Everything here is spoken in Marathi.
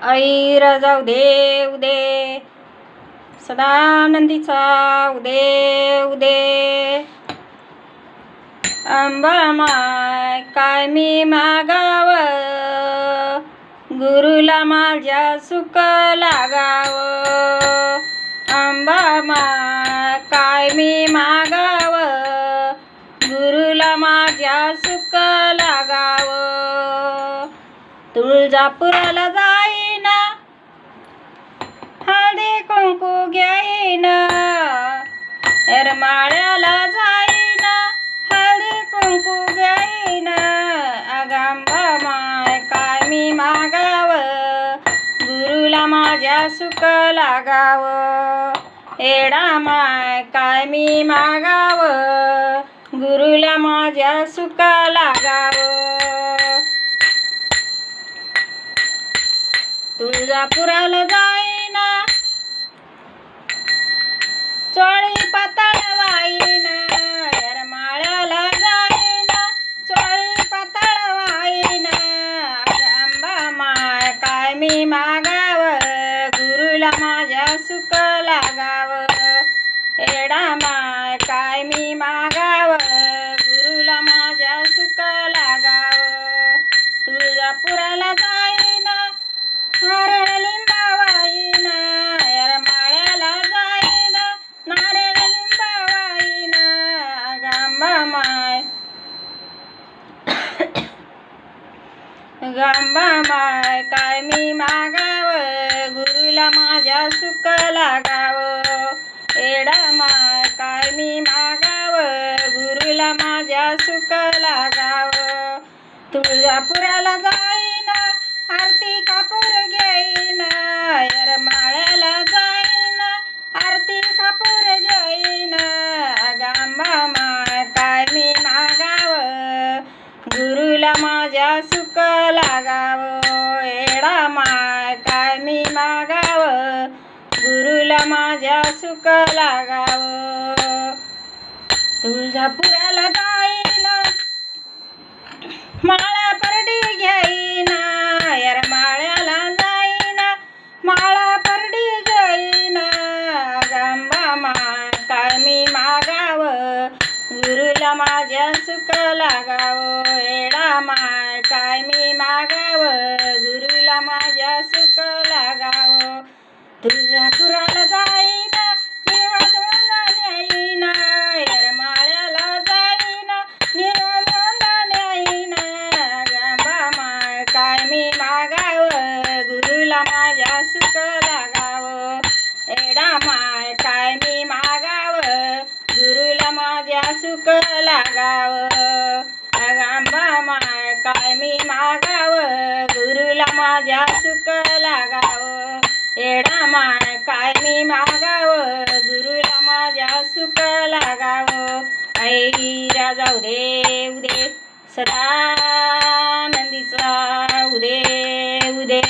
ऐर जाऊ दे उदे सदानंदीचा उदे उदे अंबा माय काय मी मागाव गुरुला माझ्या सुख लागाव अंबा माय काय मी मागाव गुरुला माझ्या सुख लागाव तुळजापुराला जाईन हळदी कुंकू घेईन एरमाळ्याला जाईन हळदी कुंकू घेईन अगंबा माय काय मी मागाव गुरुला माझ्या सुख लागाव एडा माय काय मी मागाव गुरुला माझ्या सुख लागाव तुळजापुराला जाईन चोळी पातळ वाईन एरमाळ्याला जाईन चोळी पातळ वाईन अंबा माय काय मी मागाव गुरुला माझ्या सुख लागाव एडा माय काय मी मागाव गुरुला माझ्या सुख लागाव तुळजापुराला जाईन नारळ लिंबा वाईन एरमाळ्याला जाईन नारळ लिंबा वाईन गंबा माय गंबा माय काय मी मागाव गुरुला माझ्या सुख लागाव एडा माय काय मी मागाव गुरुला माझ्या सुख लागाव तुळजापुराला जाईन आरती कापूर घेईन एरमाळ्याला जाईन आरती कापूर घेईन गंबा माय काय मी मागाव गुरुला माझ्या सुख लागाव एडा माय काय मी मागाव गुरुला माझ्या सुख लागाव तुळजापुराला जाईन माळा परडी घेईन एरमाळ्याला जाईन माळा परडी घेईन गंबा माय काय मी मागाव गुरुला माझ्या सुख लागाव एडा माय काय मी मागाव गुरुला माझ्या सुख लागाव तुळजापुराला जाईन निवडून येईन एरमाळ्याला जाईन निवडून येईन गंबा माय काय मी मागाव गुरुला माझ्या सुख लागाव एडा माय काय मी मागाव गुरुला माझ्या सुख लागाव गंबा माय काय मी मागाव गुरुला माझ्या सुख लागाव एडा माय काय मी मागाव गुरुला माझ्या सुख लागाव ऐरा जाऊ दे उदे सदानंदीचा उदे उदे